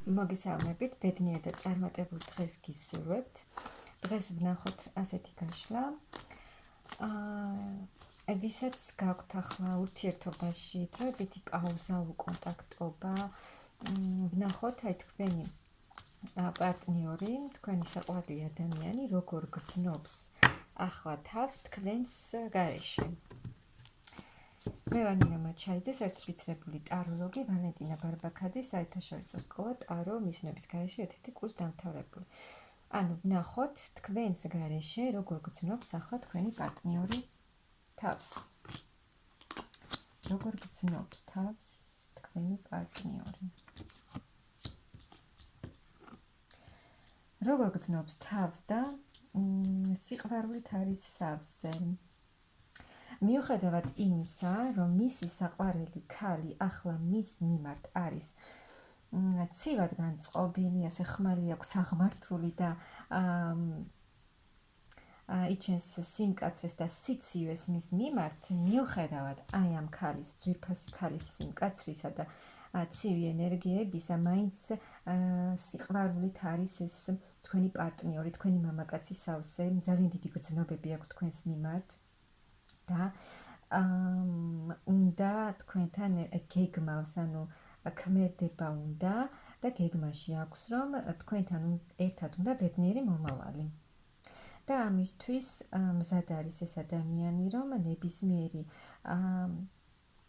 მოგესალმებით, ბედნიერ და წარმატებულ დღეს გისურვებთ. დღეს ვნახოთ ასეთი გაშლა. ვისაც გაქვთ ახლა ურთიერთობაში დროებითი პაუზა, უკონტაქტობა, ვნახოთ აი თქვენი პარტნიორი, თქვენი საყვარელი ადამიანი, როგორ გრძნობს ახლა თავს თქვენს გარეშე. მე ვარ ნინო მაჩაიძე, სერტიფიცირებული ტაროლოგი, ვალენტინა ბარბაქაძე, საერთაშორისო სკოლა ტარო მისნების გარეშე ერთ-ერთი კურსს დამთავრებული. ანუ ვნახოთ თქვენს გარეშე როგორ გრძნობს ახლა თქვენი პარტნიორი თავს. როგორ გრძნობს თავს თქვენი პარტნიორი. როგორ გრძნობს თავს და სიყვარულით არის სავსე. მიუხედავად იმისა, რომ მისი საყვარელი ქალი ახლა მის მიმართ არის ცივად განწყობილი, ასე ხმალი აქვს აღმართული და იჩენს სიმკაცრეს და სიცივეს მის მიმართ, მიუხედავად აი ამ ქალის, ძვირფასი ქალის სიმკაცრისა და ცივი ენერგიებისა, მაინც სიყვარულით არის ეს თქვენი პარტნიორი, თქვენი მამაკაცი სავსე, ძალიან დიდი გრძნობები აქვს თქვენს მიმართ. და უნდა თქვენთან გეგმავს, ანუ ქმედება უნდა და გეგმაში აქვს, რომ თქვენთან ერთად უნდა ბედნიერი მომავალი. და ამისთვის მზად არის ეს ადამიანი, რომ ნებისმიერი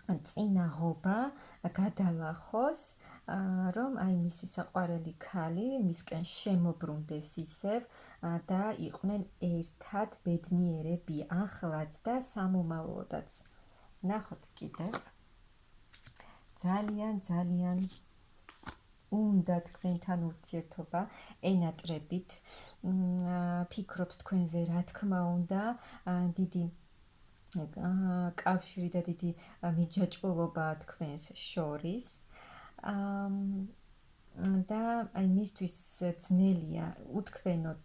წინაღობა გადალახოს, რომ აი მისი საყვარელი ქალი მისკენ შემოbrunდეს ისევ და იყვნენ ერთად ბედნიერები ახლაც და სამომავლოდაც. ნახოთ კიდევ. ძალიან უნდა თქვენთან ურთიერთობა ენატრებით, ფიქრობს თქვენზე, რა თქმა უნდა, დიდი კავშირი და დიდი მიჯაჭვულობა თქვენს შორის. და აი მისთვის ძნელია უთქვენოდ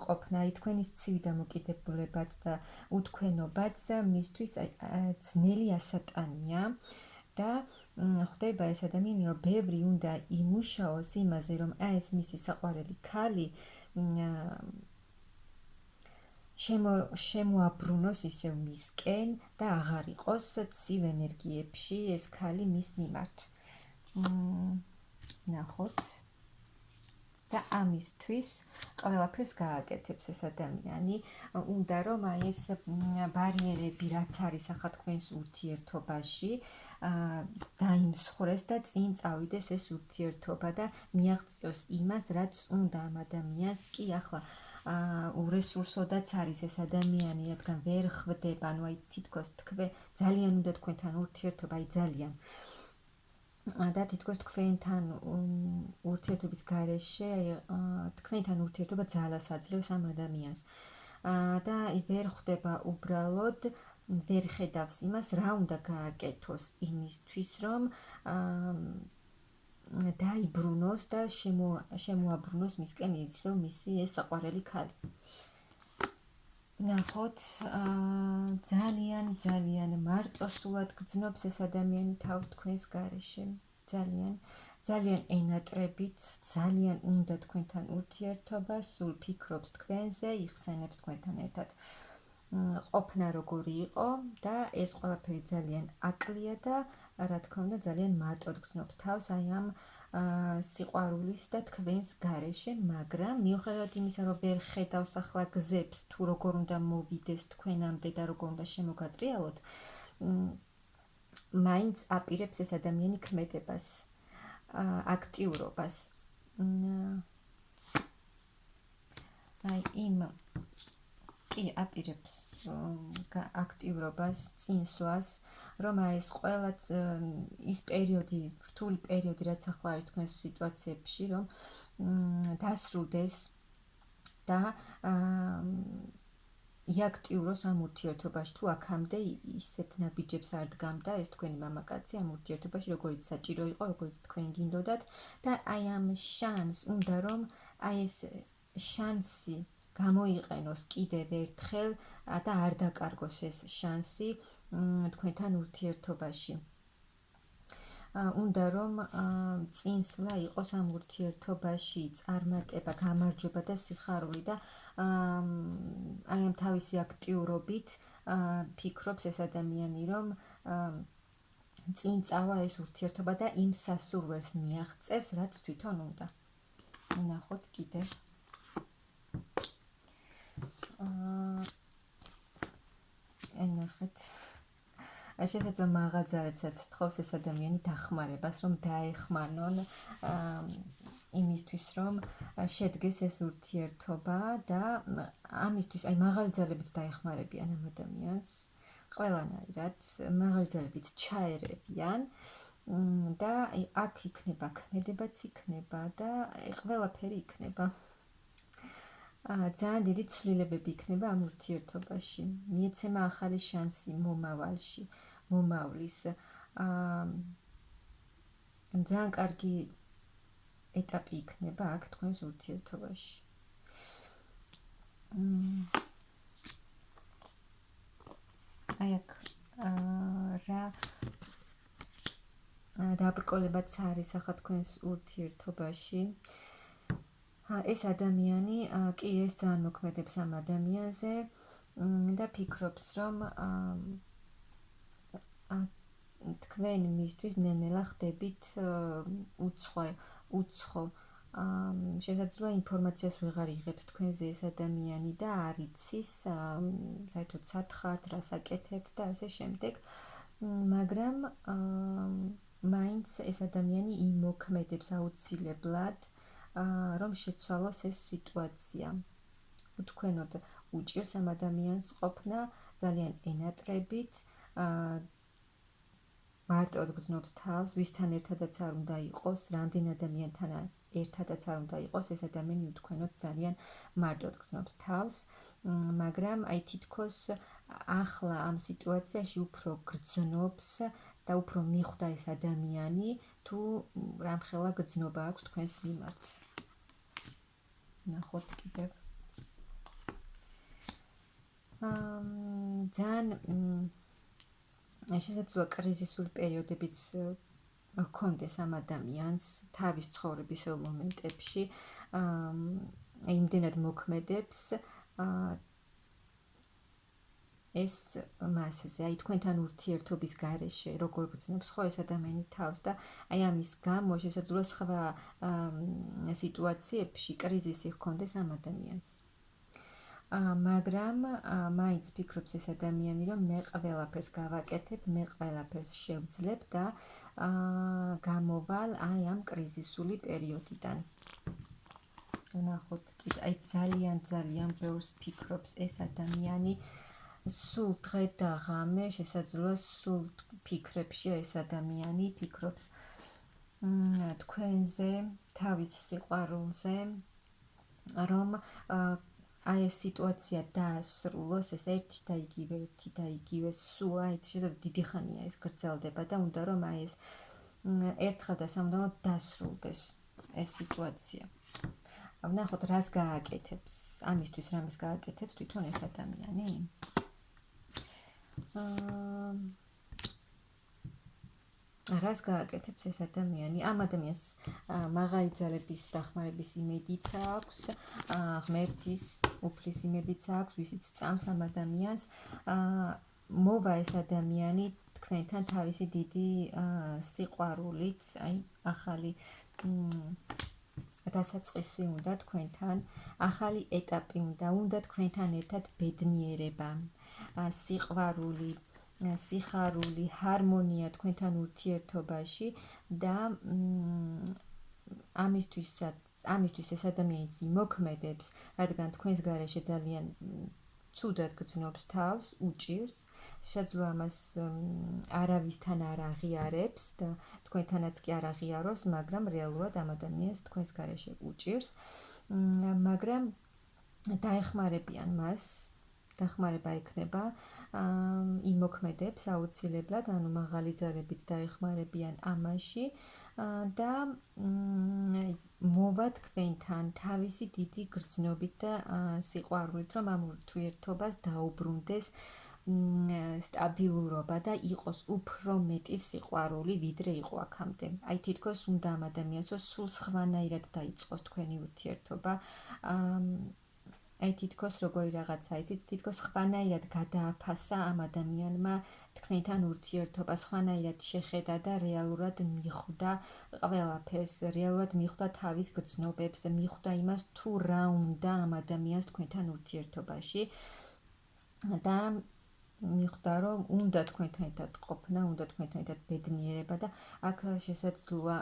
ყოფნა, აი თქვენის ცივი დამოკიდებულებაც და უთქვენობაც მისთვის ძნელი ასატანია და ხვდება ეს ადამიანი, რომ ბევრი უნდა იმუშაოს იმაზე, რომ აი ეს მისი საყვარელი ქალი შემოაბრუნოს ისევ მისკენ და აღარ იყოს ცივ ენერგიებში ეს ქალი მის მიმართ. ნახოთ. და ამისთვის ყველაფერს გააკეთებს ეს ადამიანი. უნდა რომ აი ეს ბარიერები, რაც არის ახლა თქვენს ურთიერთობაში, დაიმსხვრეს და წინ წავიდეს ეს ურთიერთობა და მიაღწიოს იმას, რაც უნდა ამ ადამიანს. კი ახლა ურესურსოდაც არის ეს ადამიანი, რადგან ვერ ხვდება, ანუ აი თითქოს ძალიან უნდა თქვენთან ურთიერთობა, აი ძალიან. და თითქოს თქვენთან ურთიერთობის გარეშე, თქვენთან ურთიერთობა ძალას აძლევს ამ ადამიანს. და ვერ ხვდება უბრალოდ, ვერ ხედავს იმას, რა უნდა გააკეთოს იმისთვის, რომ დაიბრუნოს და შემოაბრუნოს მისკენ ისევ მისი ეს საყვარელი ქალი. ნახოთ, ძალიან მარტოსულად გრძნობს ეს ადამიანი თავს თქვენს გარეშე. ძალიან ენატრებით, ძალიან უნდა თქვენთან ურთიერთობა, სულ ფიქრობს თქვენზე, იხსენებს თქვენთან ერთად ყოფნა როგორი იყო და ეს ყველაფერი ძალიან აკლია და რა თქმა უნდა ძალიან მარტოდ გრძნობს თავს აი ამ სიყვარულის და თქვენს გარეშე, მაგრამ მიუხედავად იმისა, რომ ვერ ხედავს ახლა გზებს, თუ როგორ უნდა მოვიდეს თქვენამდე და როგორ უნდა შემოგატრიალოთ, მაინც აპირებს ეს ადამიანი ქმედებას, აქტიურობას. აი იმ კი აპირებს აქტიურობას, წინსვლას, რომ აი ეს ყველა ის პერიოდი, რთული პერიოდი, რაც ახლა არის თქვენს სიტუაციებში, რომ დასრულდეს და იაქტიუროს ამ ურთიერთობაში, თუ აქამდე ისეთ ნაბიჯებს არ დგამდა ეს თქვენი მამაკაცი ამ ურთიერთობაში, როგორც საჭირო იყო, როგორც თქვენ გინდოდათ და აი ამ შანსს უნდა რომ აი ეს შანსი გამოიყენოს კიდევ ერთხელ და არ დაკარგოს ეს შანსი თქვენთან ურთიერთობაში. უნდა რომ წინსვლა იყოს ამ ურთიერთობაში წარმატება, გამარჯვება და სიხარული და აი ამ თავისი აქტიურობით ფიქრობს ეს ადამიანი, რომ წინ წავა ეს ურთიერთობა და იმ სასურველს მიაღწევს, რაც თვითონ უნდა. ნახოთ კიდევ. ნახეთ. შესაძლოა მაღაზიებსაც თხოვს ეს ადამიანი დახმარებას, რომ დაეხმარონ იმისთვის, რომ შედგეს ეს ურთიერთობა და ამისთვის აი მაღალი ძალებით დაეხმარებიან ამ ადამიანს. ყველანაირად მაღალი ძალებით ჩაერევიან და აქ იქნება ქმედებაც იქნება და ყველაფერი იქნება. ძალიან დიდი ცვლილებები იქნება ამ ურთიერთობაში. მიეცემა ახალი შანსი მომავალში, მომავლის. ძალიან კარგი ეტაპი იქნება აქ თქვენს ურთიერთობაში. აი აქ რა დაბრკოლებაც არის ახლა თქვენს ურთიერთობაში. ეს ადამიანი კი ეს ძალიან მოქმედებს ამ ადამიანზე და ფიქრობს, რომ თქვენ მისთვის ნელ-ნელა ხდებით უცხო შესაძლოა ინფორმაციას ვეღარ იღებს თქვენზე ეს ადამიანი და არ იცის საერთოდ სად ხართ, რას აკეთებთ და ასე შემდეგ, მაგრამ მაინც ეს ადამიანი იმოქმედებს აუცილებლად, რომ შეცვალოს ეს სიტუაცია. თქვენოდ უჭირს ამ ადამიანს ყოფნა ძალიან ენატრებით, მარტოდ გრძნობს თავს, ვისთან ერთადაც არ უნდა იყოს, რამდენ ადამიანთან ერთადაც არ უნდა იყოს, ეს ადამიანი თქვენოდ ძალიან მარტოდ გრძნობს თავს, მაგრამ აი თითქოს ახლა ამ სიტუაციაში უფრო გრძნობს და უფრო მიხვდა ეს ადამიანი, თუ რამხელა გრძნობა აქვს თქვენს მიმართ. ნახოთ კიდევ. ძალიან შესაძლოა კრიზისული პერიოდებიც ჰქონდეს ამ ადამიანს თავის ცხოვრებისელ მომენტებში, იმდენად მოქმედებს ეს მასზე, აი თქვენთან ურთიერთობის გარეშე, როგორ გრძნობს ხო ეს ადამიანი თავს და აი ამის გამო შესაძლოა სხვა სიტუაციებში კრიზისი ჰქონდეს ამ ადამიანს. მაგრამ მაინც ფიქრობს ეს ადამიანი, რომ მე ყველაფერს გავაკეთებ, მე ყველაფერს შევძლებ და გამოვალ აი ამ კრიზისული პერიოდიდან. ნახოთ კიდე, აი ძალიან ბევრს ფიქრობს ეს ადამიანი, სულ დღე და ღამე შესაძლოა სულ ფიქრებშია ეს ადამიანი, ფიქრობს თქვენზე, თავის სიყვარულზე, რომ აი ეს სიტუაცია დაასრულოს, ეს ერთი და იგივე სულ აი შეიძლება დიდი ხანია ეს გრძელდება და უნდა რომ აი ეს ერთხელ და სამუდამოდ დასრულდეს ეს სიტუაცია. ვნახოთ რას გააკეთებს, ამისთვის რამეს გააკეთებს თვითონ ეს ადამიანი. რას გააკეთებს ეს ადამიანი? ამ ადამიანს მაღალი ძალების დახმარების იმედიც აქვს, ღმერთის უფლის იმედიც აქვს, ვისიც წამს ამ ადამიანს. მოვა ეს ადამიანი თქვენთან თავისი დიდი სიყვარულით, აი ახალი დასაწყისი უნდა თქვენთან, ახალი ეტაპი უნდა თქვენთან ერთად ბედნიერება, სიყვარული, სიხარული, ჰარმონია თქვენთან ურთიერთობაში და ამისთვის ეს ადამიანი იმოქმედებს, რადგან თქვენს გარეშე ძალიან ცუდად გრძნობს თავს, უჭირს, შესაძლოა ამას არავისთან არ აღიარებს და თქვენთანაც კი არ აღიაროს, მაგრამ რეალურად ამ ადამიანს თქვენს გარეშე უჭირს, მაგრამ დაეხმარებიან მას, დახმარება ექნება, იმოქმედებს აუცილებლად, ანუ მაღალი ძალებით დაეხმარებიან ამაში და მოვა თქვენთან თავისი დიდი გრძნობით და სიყვარულით, რომ ამ ურთიერთობას დაუბრუნდეს სტაბილურობა და იყოს უფრო მეტი სიყვარული, ვიდრე იყო აქამდე. აი თითქოს უნდა ამ ადამიანს სულ სხვანაირად დაიწყოს თქვენი ურთიერთობა. აი თითქოს როგორი რაღაცა იცით, თითქოს სხვანაირად გადააფასა ამ ადამიანმა თქვენთან ურთიერთობა, სხვანაირად შეხედა და რეალურად მიხვდა ყველაფერს, რეალურად მიხვდა თავის გრძნობებს, მიხვდა იმას თუ რა უნდა ამ ადამიანს თქვენთან ურთიერთობაში და მიხვდა რომ უნდა თქვენთან ერთად ყოფნა, უნდა თქვენთან ერთად ბედნიერება და აქ შესაძლოა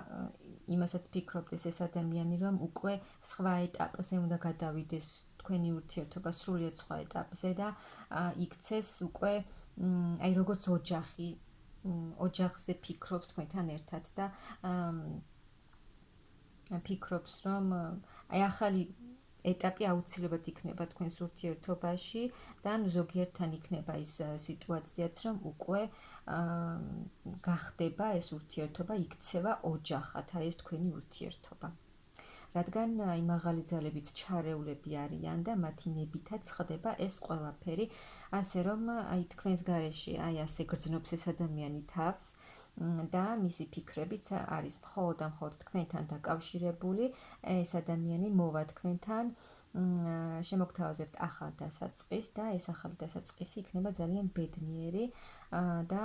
იმასაც ფიქრობდეს ეს ადამიანი რომ უკვე სხვა ეტაპზე უნდა გადავიდეს თქვენი ურთიერთობა სრულიად სხვა ეტაპზე და იქცეს უკვე აი როგორც ოჯახი, ოჯახზე ფიქრობს თქვენთან ერთად და ფიქრობს რომ აი ახალი ეტაპი აუცილებლად იქნება თქვენს ურთიერთობაში და ზოგიერთთან იქნება ის სიტუაციაც რომ უკვე გახდება ეს ურთიერთობა, იქცევა ოჯახად, აი ეს თქვენი ურთიერთობა. რადგან აი მაღალი ძალებიც ჩარეულები არიან და მათი ნებითაც ხდება ეს ყველაფერი, ასე რომ აი თქვენს გარეშე აი ასე გრძნობს ეს ადამიანი თავს და მისი ფიქრებიც არის მხოლოდ და მხოლოდ თქვენთან დაკავშირებული. ეს ადამიანი მოვა თქვენთან, შემოგთავაზებთ ახალ დასაწყისს და ეს ახალი დასაწყისი იქნება ძალიან ბედნიერი და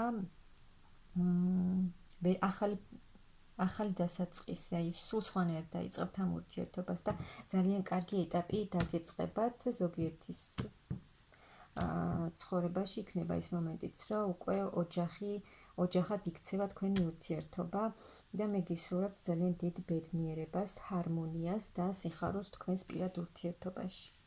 ახალი დასაწყისი, აი სულ სხვანაირად დაიწყებთ ამ ურთიერთობას და ძალიან კარგი ეტაპი დაგეწყებათ ზოგიერთის ცხოვრებაში იქნება ის მომენტიც, რომ უკვე ოჯახად იქცევა თქვენი ურთიერთობა და მე გისურვებთ ძალიან დიდ ბედნიერებას, ჰარმონიას და სიხარულს თქვენს პირად ურთიერთობაში.